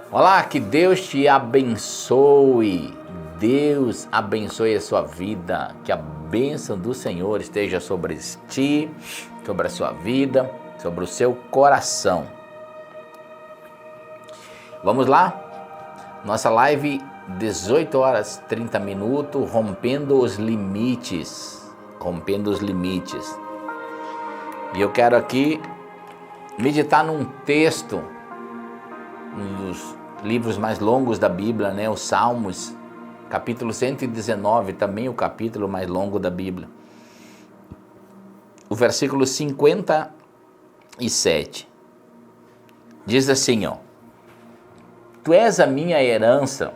Olá, que Deus te abençoe. Deus abençoe a sua vida. Que a bênção do Senhor esteja sobre ti, sobre a sua vida, sobre o seu coração. Vamos lá? Nossa live, 18 horas 30 minutos, rompendo os limites. Rompendo os limites. E eu quero aqui meditar num texto, um dos livros mais longos da Bíblia, né? Os Salmos, capítulo 119, também o capítulo mais longo da Bíblia. O versículo 57 diz assim, ó: Tu és a minha herança,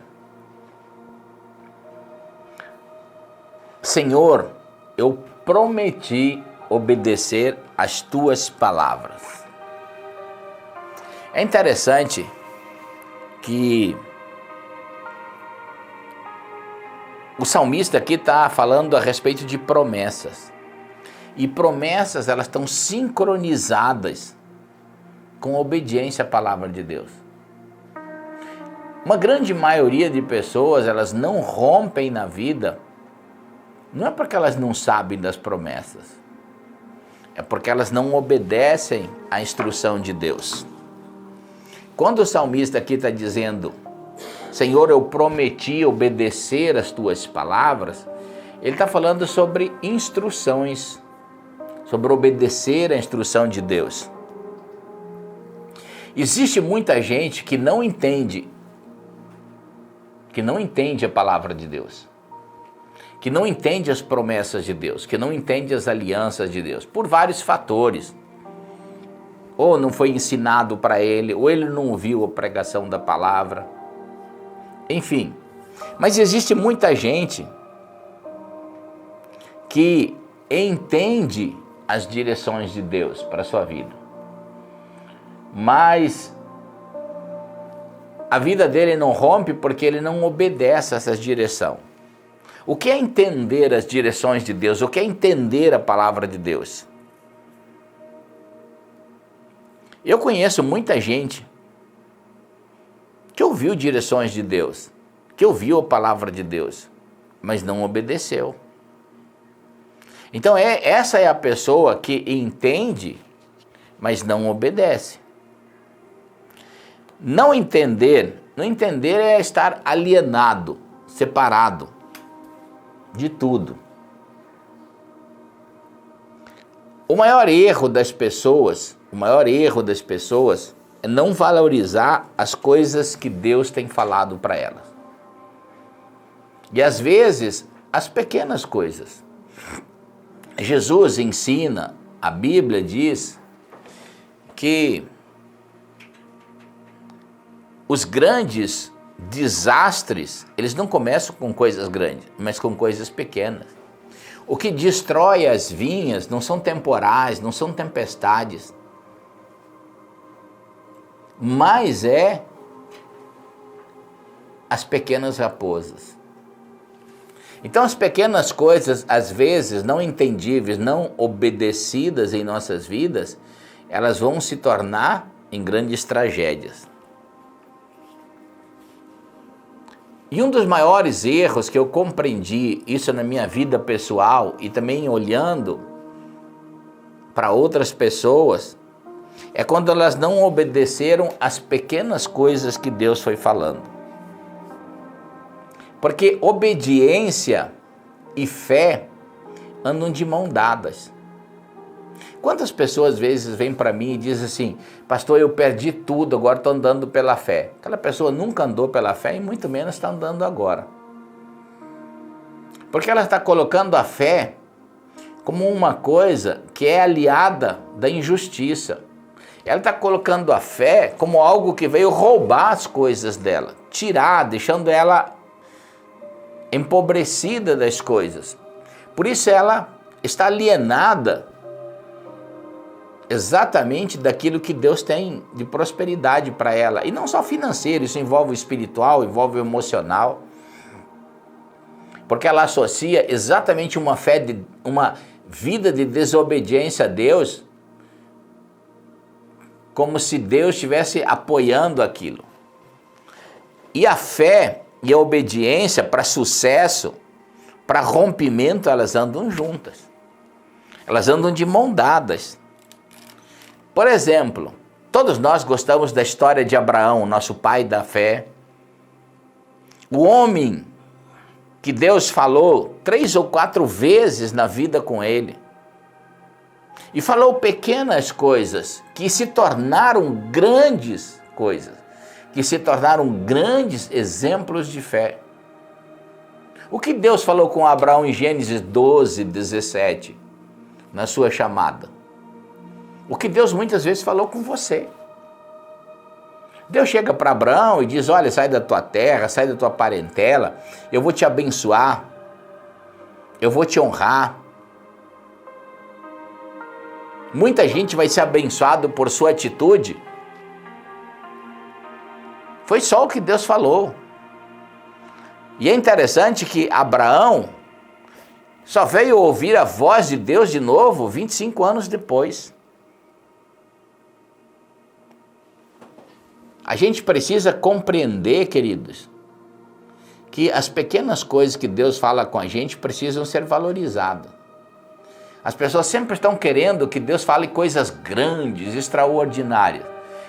Senhor, eu prometi obedecer às tuas palavras. É interessante que o salmista aqui está falando a respeito de promessas. E promessas, elas estão sincronizadas com a obediência à palavra de Deus. Uma grande maioria de pessoas, elas não rompem na vida, não é porque elas não sabem das promessas, é porque elas não obedecem à instrução de Deus. Quando o salmista aqui está dizendo, Senhor, eu prometi obedecer às tuas palavras, ele está falando sobre instruções, sobre obedecer à instrução de Deus. Existe muita gente que não entende a palavra de Deus, que não entende as promessas de Deus, que não entende as alianças de Deus, por vários fatores. Ou não foi ensinado para ele, ou ele não ouviu a pregação da palavra. Enfim, mas existe muita gente que entende as direções de Deus para a sua vida, mas a vida dele não rompe porque ele não obedece a essa direção. O que é entender as direções de Deus? O que é entender a palavra de Deus? Eu conheço muita gente que ouviu direções de Deus, que ouviu a palavra de Deus, mas não obedeceu. Então essa é a pessoa que entende, mas não obedece. Não entender é estar alienado, separado de tudo. O maior erro das pessoas é não valorizar as coisas que Deus tem falado para elas. E às vezes, as pequenas coisas. Jesus ensina, a Bíblia diz que os grandes desastres, eles não começam com coisas grandes, mas com coisas pequenas. O que destrói as vinhas não são temporais, não são tempestades, mas é as pequenas raposas. Então as pequenas coisas, às vezes, não entendíveis, não obedecidas em nossas vidas, elas vão se tornar em grandes tragédias. E um dos maiores erros que eu compreendi, isso na minha vida pessoal e também olhando para outras pessoas, é quando elas não obedeceram às pequenas coisas que Deus foi falando. Porque obediência e fé andam de mão dadas. Quantas pessoas às vezes vêm para mim e dizem assim, pastor, eu perdi tudo, agora estou andando pela fé. Aquela pessoa nunca andou pela fé e muito menos está andando agora. Porque ela está colocando a fé como uma coisa que é aliada da injustiça. Ela está colocando a fé como algo que veio roubar as coisas dela, tirar, deixando ela empobrecida das coisas. Por isso ela está alienada exatamente daquilo que Deus tem de prosperidade para ela. E não só financeiro, isso envolve o espiritual, envolve o emocional. Porque ela associa exatamente uma vida de desobediência a Deus como se Deus estivesse apoiando aquilo. E a fé e a obediência para sucesso, para rompimento, elas andam juntas. Elas andam de mão dadas. Por exemplo, todos nós gostamos da história de Abraão, nosso pai da fé. O homem que Deus falou 3 ou 4 vezes na vida com ele. E falou pequenas coisas que se tornaram grandes coisas, que se tornaram grandes exemplos de fé. O que Deus falou com Abraão em Gênesis 12, 17, na sua chamada? O que Deus muitas vezes falou com você. Deus chega para Abraão e diz, olha, sai da tua terra, sai da tua parentela, eu vou te abençoar, eu vou te honrar. Muita gente vai ser abençoado por sua atitude. Foi só o que Deus falou. E é interessante que Abraão só veio ouvir a voz de Deus de novo 25 anos depois. A gente precisa compreender, queridos, que as pequenas coisas que Deus fala com a gente precisam ser valorizadas. As pessoas sempre estão querendo que Deus fale coisas grandes, extraordinárias.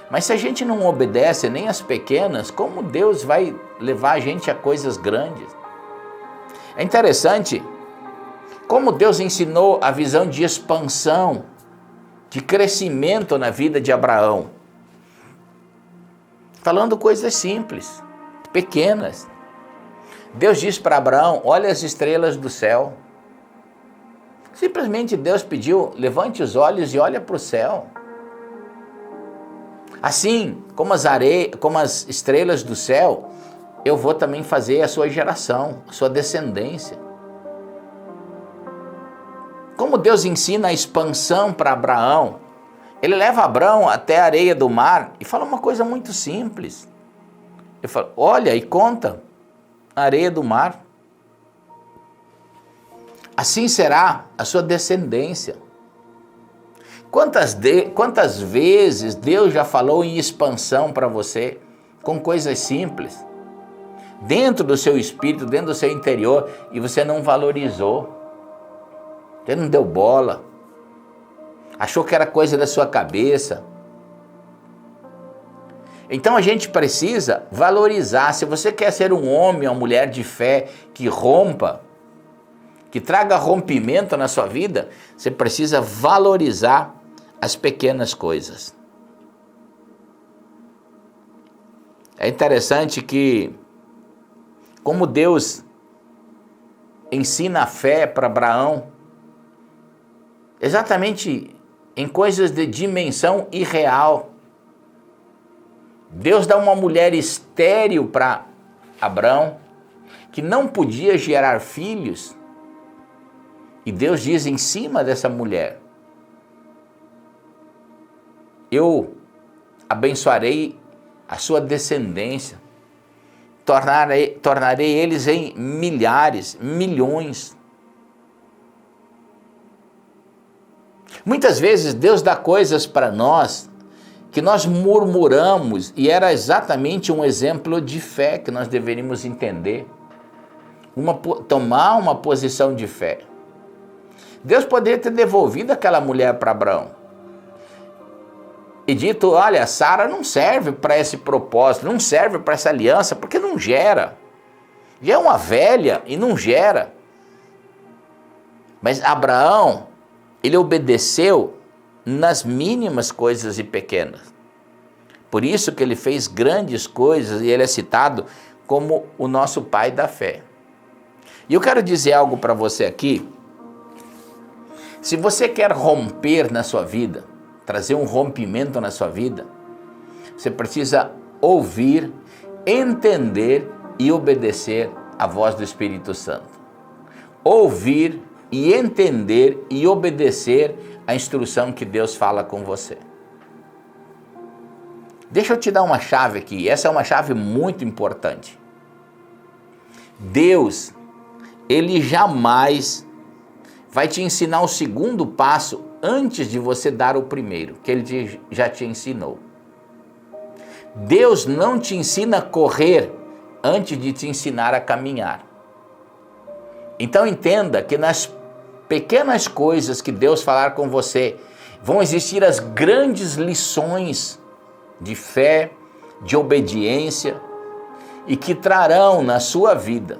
Mas se a gente não obedece nem as pequenas, como Deus vai levar a gente a coisas grandes? É interessante como Deus ensinou a visão de expansão, de crescimento na vida de Abraão. Falando coisas simples, pequenas. Deus disse para Abraão, olha as estrelas do céu. Simplesmente Deus pediu, levante os olhos e olha para o céu. Assim como as estrelas do céu, eu vou também fazer a sua geração, a sua descendência. Como Deus ensina a expansão para Abraão, ele leva Abraão até a areia do mar e fala uma coisa muito simples. Ele fala, olha e conta a areia do mar. Assim será a sua descendência. Quantas vezes Deus já falou em expansão para você, com coisas simples, dentro do seu espírito, dentro do seu interior, e você não valorizou, você não deu bola, achou que era coisa da sua cabeça. Então a gente precisa valorizar. Se você quer ser um homem ou uma mulher de fé que rompa, que traga rompimento na sua vida, você precisa valorizar as pequenas coisas. É interessante que, como Deus ensina a fé para Abraão, exatamente em coisas de dimensão irreal. Deus dá uma mulher estéril para Abraão, que não podia gerar filhos, e Deus diz em cima dessa mulher, eu abençoarei a sua descendência, tornarei eles em milhares, milhões. Muitas vezes Deus dá coisas para nós que nós murmuramos, e era exatamente um exemplo de fé que nós deveríamos entender. Tomar uma posição de fé. Deus poderia ter devolvido aquela mulher para Abraão e dito, olha, Sara não serve para esse propósito, não serve para essa aliança, porque não gera. Já é uma velha e não gera. Mas Abraão, ele obedeceu nas mínimas coisas e pequenas. Por isso que ele fez grandes coisas e ele é citado como o nosso pai da fé. E eu quero dizer algo para você aqui. Se você quer romper na sua vida, trazer um rompimento na sua vida, você precisa ouvir, entender e obedecer a voz do Espírito Santo. Ouvir e entender e obedecer a instrução que Deus fala com você. Deixa eu te dar uma chave aqui, essa é uma chave muito importante. Deus, Ele jamais vai te ensinar o segundo passo antes de você dar o primeiro, que Ele já te ensinou. Deus não te ensina a correr antes de te ensinar a caminhar. Então entenda que nas pequenas coisas que Deus falar com você, vão existir as grandes lições de fé, de obediência, e que trarão na sua vida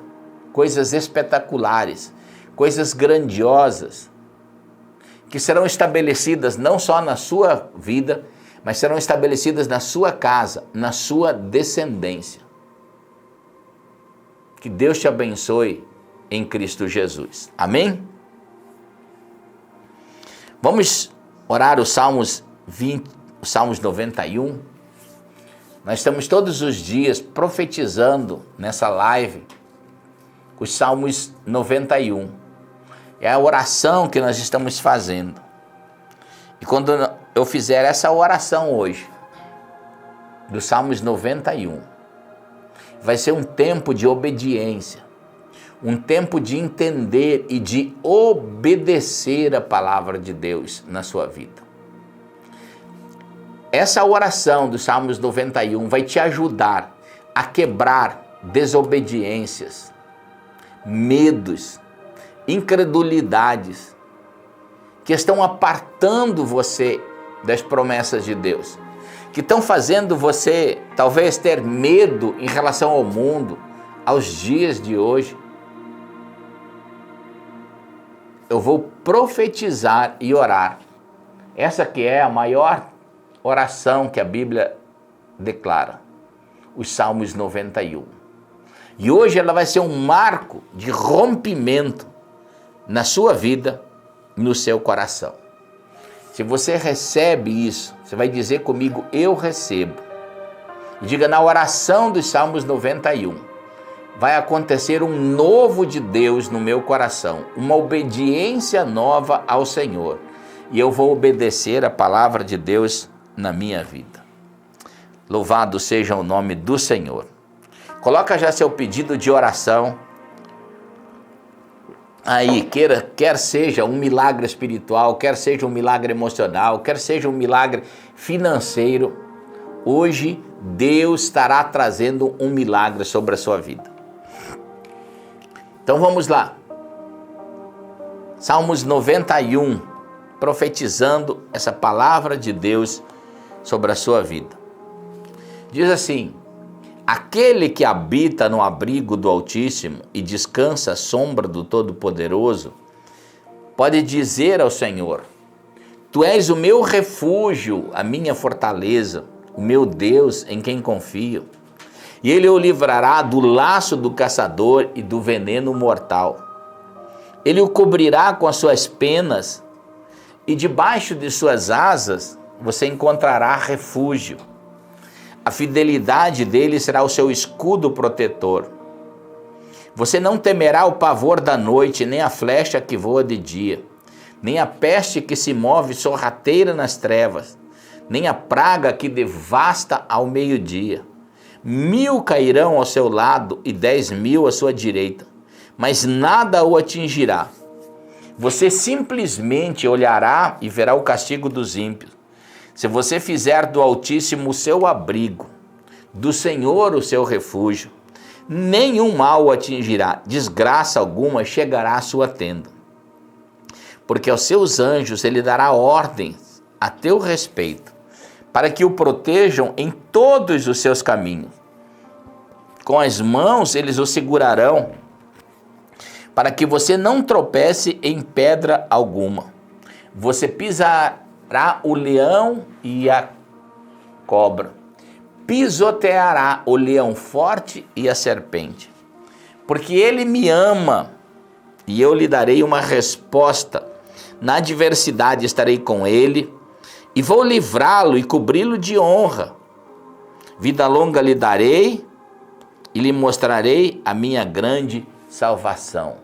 coisas espetaculares, coisas grandiosas, que serão estabelecidas não só na sua vida, mas serão estabelecidas na sua casa, na sua descendência. Que Deus te abençoe em Cristo Jesus. Amém? Vamos orar os Salmos 20, os Salmos 91. Nós estamos todos os dias profetizando nessa live os Salmos 91. É a oração que nós estamos fazendo. E quando eu fizer essa oração hoje, dos Salmos 91, vai ser um tempo de obediência, um tempo de entender e de obedecer a palavra de Deus na sua vida. Essa oração dos Salmos 91 vai te ajudar a quebrar desobediências, medos, incredulidades que estão apartando você das promessas de Deus, que estão fazendo você talvez ter medo em relação ao mundo, aos dias de hoje. Eu vou profetizar e orar. Essa que é a maior oração que a Bíblia declara, os Salmos 91. E hoje ela vai ser um marco de rompimento na sua vida e no seu coração. Se você recebe isso, você vai dizer comigo, eu recebo. E diga, na oração dos Salmos 91, vai acontecer um novo de Deus no meu coração, uma obediência nova ao Senhor. E eu vou obedecer a palavra de Deus na minha vida. Louvado seja o nome do Senhor. Coloca já seu pedido de oração aí, quer seja um milagre espiritual, quer seja um milagre emocional, quer seja um milagre financeiro. Hoje Deus estará trazendo um milagre sobre a sua vida. Então vamos lá. Salmos 91, profetizando essa palavra de Deus sobre a sua vida. Diz assim: aquele que habita no abrigo do Altíssimo e descansa à sombra do Todo-Poderoso, pode dizer ao Senhor, tu és o meu refúgio, a minha fortaleza, o meu Deus em quem confio. E ele o livrará do laço do caçador e do veneno mortal. Ele o cobrirá com as suas penas e debaixo de suas asas você encontrará refúgio. A fidelidade dele será o seu escudo protetor. Você não temerá o pavor da noite, nem a flecha que voa de dia, nem a peste que se move sorrateira nas trevas, nem a praga que devasta ao meio-dia. 1000 cairão ao seu lado e 10.000 à sua direita, mas nada o atingirá. Você simplesmente olhará e verá o castigo dos ímpios. Se você fizer do Altíssimo o seu abrigo, do Senhor o seu refúgio, nenhum mal o atingirá, desgraça alguma chegará à sua tenda. Porque aos seus anjos ele dará ordens a teu respeito, para que o protejam em todos os seus caminhos. Com as mãos eles o segurarão, para que você não tropece em pedra alguma. Você pisará o leão e a cobra, pisoteará o leão forte e a serpente. Porque ele me ama, e eu lhe darei uma resposta. Na adversidade estarei com ele, e vou livrá-lo e cobri-lo de honra. Vida longa lhe darei, e lhe mostrarei a minha grande salvação.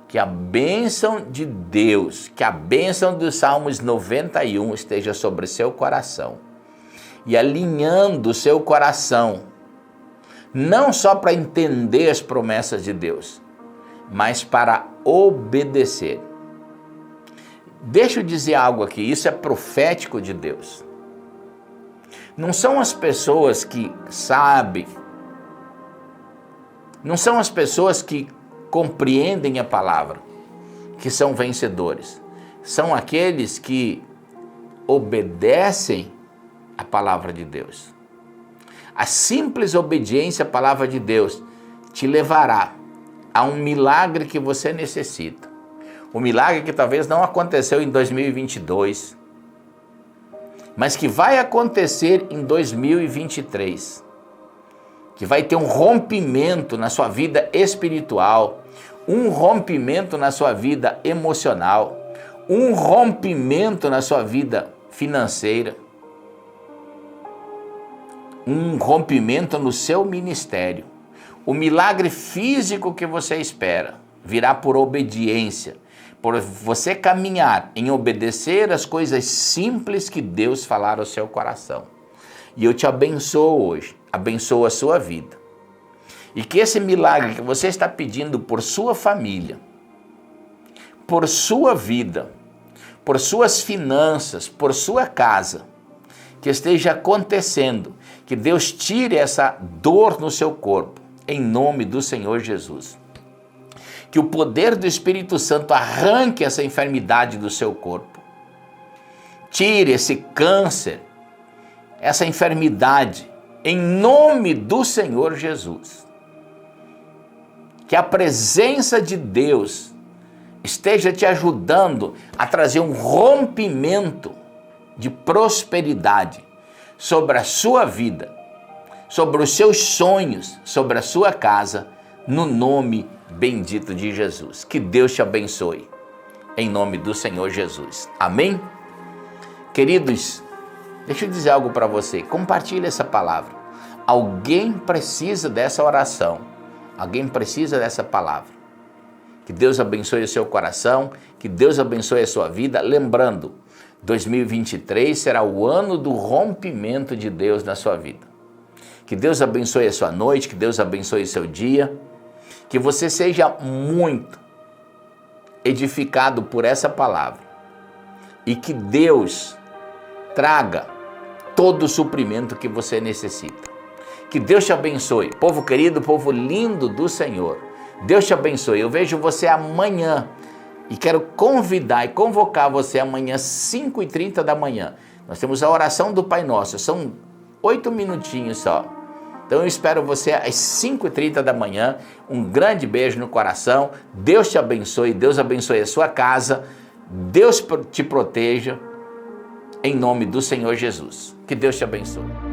Que a bênção de Deus, que a bênção dos Salmos 91 esteja sobre seu coração. E alinhando o seu coração, não só para entender as promessas de Deus, mas para obedecer. Deixa eu dizer algo aqui, isso é profético de Deus. Não são as pessoas que sabem Não são as pessoas que compreendem a palavra que são vencedores. São aqueles que obedecem a palavra de Deus. A simples obediência à palavra de Deus te levará a um milagre que você necessita. Um milagre que talvez não aconteceu em 2022, mas que vai acontecer em 2023. Que vai ter um rompimento na sua vida espiritual, um rompimento na sua vida emocional, um rompimento na sua vida financeira, um rompimento no seu ministério. O milagre físico que você espera virá por obediência, por você caminhar em obedecer as coisas simples que Deus falar ao seu coração. E eu te abençoo hoje, abençoo a sua vida. E que esse milagre que você está pedindo por sua família, por sua vida, por suas finanças, por sua casa, que esteja acontecendo, que Deus tire essa dor no seu corpo, em nome do Senhor Jesus. Que o poder do Espírito Santo arranque essa enfermidade do seu corpo. Tire esse câncer, essa enfermidade, em nome do Senhor Jesus. Que a presença de Deus esteja te ajudando a trazer um rompimento de prosperidade sobre a sua vida, sobre os seus sonhos, sobre a sua casa, no nome bendito de Jesus. Que Deus te abençoe, em nome do Senhor Jesus. Amém? Queridos, deixa eu dizer algo para você, compartilhe essa palavra. Alguém precisa dessa oração, alguém precisa dessa palavra. Que Deus abençoe o seu coração, que Deus abençoe a sua vida. Lembrando, 2023 será o ano do rompimento de Deus na sua vida. Que Deus abençoe a sua noite, que Deus abençoe o seu dia, que você seja muito edificado por essa palavra e que Deus traga todo o suprimento que você necessita. Que Deus te abençoe, povo querido, povo lindo do Senhor. Deus te abençoe. Eu vejo você amanhã e quero convidar e convocar você amanhã, 5h30 da manhã. Nós temos a oração do Pai Nosso, são 8 minutinhos só. Então eu espero você às 5h30 da manhã. Um grande beijo no coração. Deus te abençoe, Deus abençoe a sua casa. Deus te proteja, em nome do Senhor Jesus. Que Deus te abençoe.